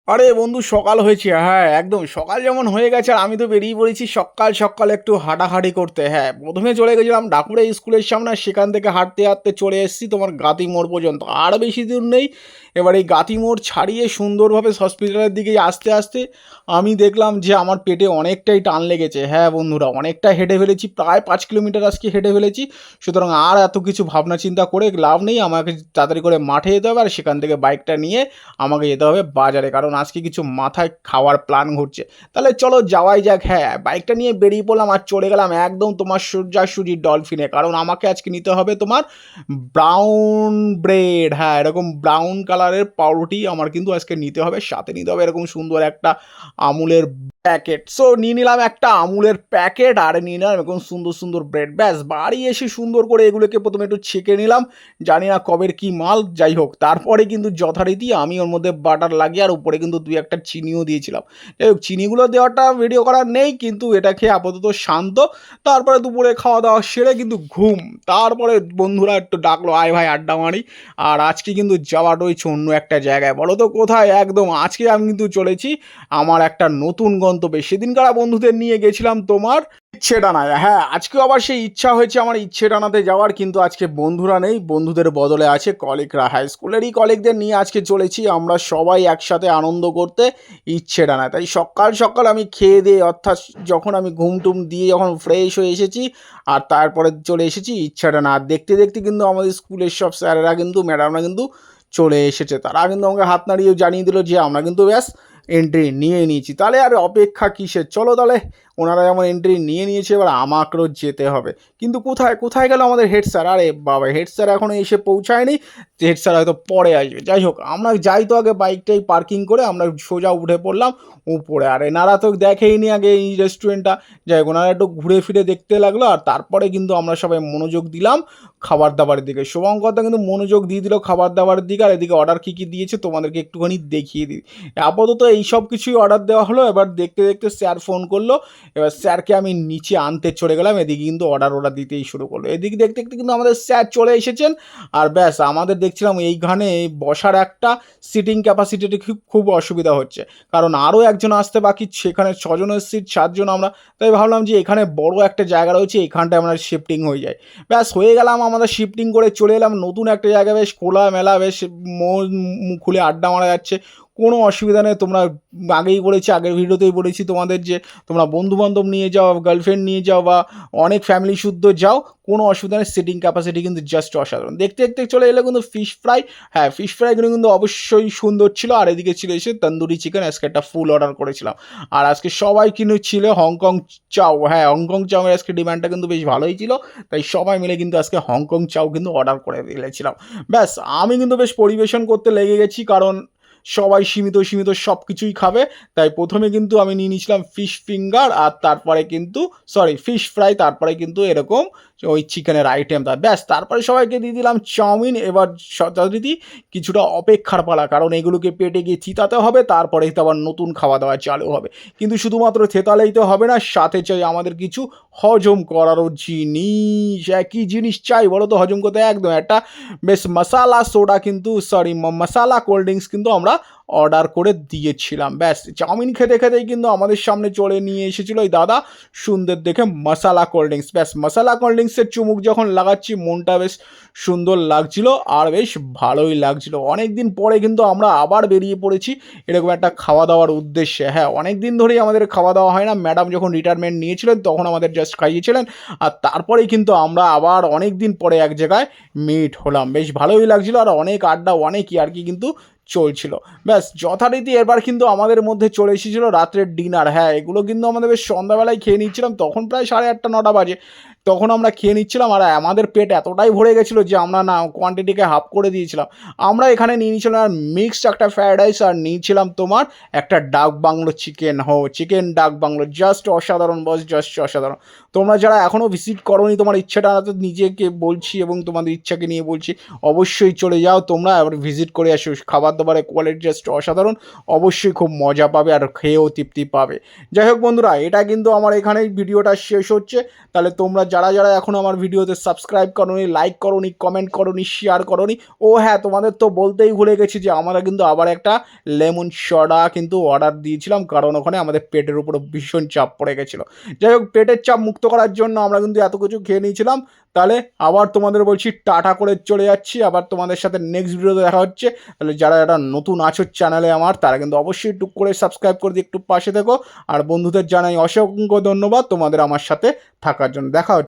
আরে বন্ধু সকাল হয়েছে, হ্যাঁ একদম সকাল যেমন হয়ে গেছে আর আমি তো বেরিয়ে পড়েছি সকাল সকাল একটু হাঁটাহাঁটি করতে। হ্যাঁ, প্রথমে চলে গেছিলাম ডাকুরে স্কুলের সামনে, আর সেখান থেকে হাঁটতে হাঁটতে চলে এসেছি তোমার গাতি মোড় পর্যন্ত। আর বেশি দূর নেই। এবার এই গাতি মোড় ছাড়িয়ে সুন্দরভাবে হসপিটালের দিকে আসতে আসতে আমি দেখলাম যে আমার পেটে অনেকটাই টান লেগেছে। হ্যাঁ বন্ধুরা, অনেকটা হেঁটে ফেলেছি, প্রায় 5 কিলোমিটার আজকে হেঁটে ফেলেছি। সুতরাং আর এত কিছু ভাবনা চিন্তা করে লাভ নেই, আমাকে তাড়াতাড়ি করে মাঠে যেতে হবে আর সেখান থেকে বাইকটা নিয়ে আমাকে যেতে হবে বাজারে, কারণ আজকে কিছু মাথায় খাওয়ার প্ল্যান ঘুরছে। তাহলে চলো যাওয়াই যাক। হ্যাঁ, বাইকটা নিয়ে বেরিয়ে পড়লাম আর চলে গেলাম একদম তোমার সোজাসুজি ডলফিনে, কারণ আমাকে আজকে নিতে হবে তোমার ব্রাউন ব্রেড। হ্যাঁ, এরকম ব্রাউন কালারের পাউরুটি আমার কিন্তু আজকে নিতে হবে, সাথে নিতে হবে এরকম সুন্দর একটা আমুলের প্যাকেট। সো নিয়ে নিলাম একটা আমুলের প্যাকেট আর নিয়ে নিলাম এরকম সুন্দর সুন্দর ব্রেড। ব্যাস বাড়ি এসে সুন্দর করে এগুলোকে প্রথমে একটু ছেঁকে নিলাম, জানি না কবের কি মাল, যাই হোক। তারপরে কিন্তু যথারীতি আমি ওর মধ্যে বাটার লাগিয়ে আর উপরে কিন্তু দুই একটা চিনিও দিয়েছিলাম। যাই হোক, চিনিগুলো দেওয়াটা ভিডিও করার নেই, কিন্তু এটা খেয়ে আপাতত শান্ত। তারপরে দুপুরে খাওয়া দাওয়া সেরে কিন্তু ঘুম। তারপরে বন্ধুরা একটু ডাকলো, আয় ভাই আড্ডা মারি। আর আজকে কিন্তু যাওয়া রয়েছে অন্য একটা জায়গায়, বলো তো কোথায়? একদম আজকে আমি কিন্তু চলেছি আমার একটা নতুন গন্তব্যে। সেদিনকার বন্ধুদের নিয়ে গেছিলাম তোমার ইচ্ছে ডানায়। হ্যাঁ, আজকেও আবার সেই ইচ্ছা হয়েছে আমার ইচ্ছে ডানাতে যাওয়ার, কিন্তু আজকে বন্ধুরা নেই, বন্ধুদের বদলে আছে কলিগরা। হাই স্কুলেরই কলিগদের নিয়ে আজকে চলেছি আমরা সবাই একসাথে আনন্দ করতে ইচ্ছে ডানায়। তাই সকাল সকাল আমি খেয়ে দিয়ে, অর্থাৎ যখন আমি ঘুম টুম দিয়ে যখন ফ্রেশ হয়ে এসেছি, আর তারপরে চলে এসেছি ইচ্ছা ডানা। আর দেখতে দেখতে কিন্তু আমাদের স্কুলের সব স্যারেরা কিন্তু, ম্যাডামরা কিন্তু চলে এসেছে। তারা কিন্তু আমাকে হাত নাড়িয়ে জানিয়ে দিল যে আমরা কিন্তু ব্যাস এন্ট্রি নিয়ে নিয়েছি। তাহলে আর অপেক্ষা কিসের, চলো তাহলে। ওনারা যেমন এন্ট্রি নিয়ে নিয়েছে, এবার আমাকেও যেতে হবে। কিন্তু কোথায় কোথায় গেল আমাদের হেড স্যার? আরে বাবা, হেড স্যার এখনও এসে পৌঁছায়নি। হেড স্যার হয়তো পরে আসবে। যাই হোক, আমরা যাই তো আগে বাইকটাই পার্কিং করে আমরা সোজা উঠে পড়লাম উপরে। আর এনারা তো দেখেইনি আগে এই রেস্টুরেন্টটা। যাই হোক, ওনারা একটু ঘুরে ফিরে দেখতে লাগলো, আর তারপরে কিন্তু আমরা সবাই মনোযোগ দিলাম খাবার দাবারের দিকে। শুভঙ্করদা কিন্তু মনোযোগ দিয়ে দিল খাবার দাবারের দিকে, আর এদিকে অর্ডার কী কী দিয়েছে তোমাদেরকে একটুখানি দেখিয়ে দিই। আপাতত এই সব কিছুই অর্ডার দেওয়া হলো। এবার দেখতে দেখতে স্যার ফোন করলো, এবার স্যারকে আমি নিচে আনতে চলে গেলাম। এদিকে কিন্তু অর্ডার দিতেই শুরু করলো। এদিকে দেখতে দেখতে কিন্তু আমাদের স্যার চলে এসেছেন। আর ব্যাস আমাদের দেখছিলাম এইখানে বসার একটা সিটিং ক্যাপাসিটিতে খুব খুব অসুবিধা হচ্ছে, কারণ আরও একজন আসতে বাকি। সেখানে 6জনের সিট, 7জন আমরা। তাই ভাবলাম যে এখানে বড় একটা জায়গা রয়েছে, এখানটায় আমরা শিফটিং হয়ে যায়। ব্যাস হয়ে গেলাম, আমাদের শিফটিং করে চলে এলাম নতুন একটা জায়গায়, বেশ খোলা মেলা, বেশ মন খুলে আড্ডা মারা যাচ্ছে, কোনো অসুবিধা নেই। তোমরা আগেই বলেছি, আগের ভিডিওতেই বলেছি তোমাদের যে তোমরা বন্ধুবান্ধব নিয়ে যাও, গার্লফ্রেন্ড নিয়ে যাও, বা অনেক ফ্যামিলি শুদ্ধ যাও, কোনো অসুবিধা নেই। সিটিং ক্যাপাসিটি কিন্তু জাস্ট অসাধারণ। দেখতে দেখতে চলে এলো কিন্তু ফিশ ফ্রাই। হ্যাঁ, ফিশ ফ্রাইগুলো কিন্তু অবশ্যই সুন্দর ছিল। আর এদিকে ছিল এসে তন্দুরি চিকেন, আজকে একটা ফুল অর্ডার করেছিলাম। আর আজকে সবাই কিন্তু ছিল হংকং চাও। হ্যাঁ, হংকং চাউয়ের আজকে ডিমান্ডটা কিন্তু বেশ ভালোই ছিল, তাই সবাই মিলে কিন্তু আজকে হংকং চাও কিন্তু অর্ডার করে ফেলেছিলাম। ব্যাস আমি কিন্তু বেশ পরিবেশন করতে লেগে গেছি, কারণ সবাই সীমিত সীমিত সব কিছুই খাবে। তাই প্রথমে কিন্তু আমি নিয়ে নিয়েছিলাম ফিশ ফিঙ্গার, আর তারপরে কিন্তু ফিশ ফ্রাই, তারপরে কিন্তু এরকম ওই চিকেনের আইটেমটা। ব্যাস তারপরে সবাইকে দিয়ে দিলাম চাউমিন। এবার যথারীতি কিছুটা অপেক্ষার পালা, কারণ এগুলোকে পেটে গিয়ে চিতাতে হবে, তারপরে তো আবার নতুন খাওয়া দাওয়া চালু হবে। কিন্তু শুধুমাত্র থেতালেই তো হবে না, সাথে চাই আমাদের কিছু হজম করারও জিনিস। একই জিনিস চাই বলো তো হজম করতে? একদম একটা বেশ মশালা সোডা কিন্তু, মশালা কোল্ড ড্রিঙ্কস কিন্তু আমরা অর্ডার করে দিয়েছিলাম। ব্যাস চাউমিন খেতে খেতেই কিন্তু আমাদের সামনে চলে নিয়ে এসেছিলো ওই দাদা সুন্দর দেখে মশালা কোল্ড ড্রিঙ্কস। ব্যাস মশালা কোল্ড ড্রিঙ্কসের চুমুক যখন লাগাচ্ছি, মনটা বেশ সুন্দর লাগছিল আর বেশ ভালোই লাগছিল। অনেক দিন পরে কিন্তু আমরা আবার বেরিয়ে পড়েছি এরকম একটা খাওয়া দাওয়ার উদ্দেশ্যে। হ্যাঁ, অনেক দিন ধরেই আমাদের খাওয়া দাওয়া হয় না। ম্যাডাম যখন রিটায়ারমেন্ট নিয়েছিলেন তখন আমাদের জাস্ট খাইয়েছিলেন, আর তারপরেই কিন্তু আমরা আবার অনেক দিন পরে এক জায়গায় মিট হলাম। বেশ ভালোই লাগছিল, আর অনেক আড্ডা, অনেক ইয়ার্কি কিন্তু চলছিল। ব্যাস যথারীতি এবার কিন্তু আমাদের মধ্যে চলে এসেছিলো রাত্রের ডিনার। হ্যাঁ, এগুলো কিন্তু আমাদের বেশ সন্ধ্যাবেলায় খেয়ে নিচ্ছিলাম, তখন প্রায় 8:30 9টা বাজে। তখন আমরা খেয়ে নিচ্ছিলাম, আর আমাদের পেট এতটাই ভরে গেছিলো যে আমরা না কোয়ান্টিটিকে হাফ করে দিয়েছিলাম। আমরা এখানে নিয়ে নিয়েছিলাম আর মিক্সড একটা ফ্রায়েড রাইস, আর নিয়েছিলাম তোমার একটা ডাক বাংলো চিকেন। চিকেন ডাক বাংলো জাস্ট অসাধারণ বস, জাস্ট অসাধারণ। তোমরা যারা এখনও ভিজিট করোনি, তোমার ইচ্ছাটা তো নিজেকে বলছি এবং তোমাদের ইচ্ছাকে নিয়ে বলছি, অবশ্যই চলে যাও তোমরা, এবার ভিজিট করে আসো। খাবার খাবারের কোয়ালিটি জাস্ট অসাধারণ। অবশ্যই খুব মজা পাবে আর খেয়েও তৃপ্তি পাবে। যাই হোক বন্ধুরা, এটা কিন্তু আমার এখানেই ভিডিওটা শেষ হচ্ছে। তাহলে তোমরা যারা যারা এখন আমার ভিডিওতে সাবস্ক্রাইব করোনি, লাইক করোনি, কমেন্ট করোনি, শেয়ার করোনি, ও হ্যাঁ তোমাদের তো বলতেই ভুলে গেছি যে আমরা কিন্তু আবার একটা লেমন সোডা কিন্তু অর্ডার দিয়েছিলাম, কারণ ওখানে আমাদের পেটের উপরে ভীষণ চাপ পড়ে গেছিলো। যাই হোক, পেটের চাপ মুক্ত করার জন্য আমরা কিন্তু এত কিছু খেয়ে নিয়েছিলাম। তাহলে আবার তোমাদের বলছি টাটা করে চলে যাচ্ছি, আবার তোমাদের সাথে নেক্সট ভিডিওতে দেখা হচ্ছে। তাহলে যারা যারা নতুন আছো চ্যানেলে আমার, তারা কিন্তু অবশ্যই টুক করে সাবস্ক্রাইব করে দিয়ে একটু পাশে থেকো। আর বন্ধুদের জানাই অসংখ্য ধন্যবাদ তোমাদের আমার সাথে থাকার জন্য। দেখা হচ্ছে।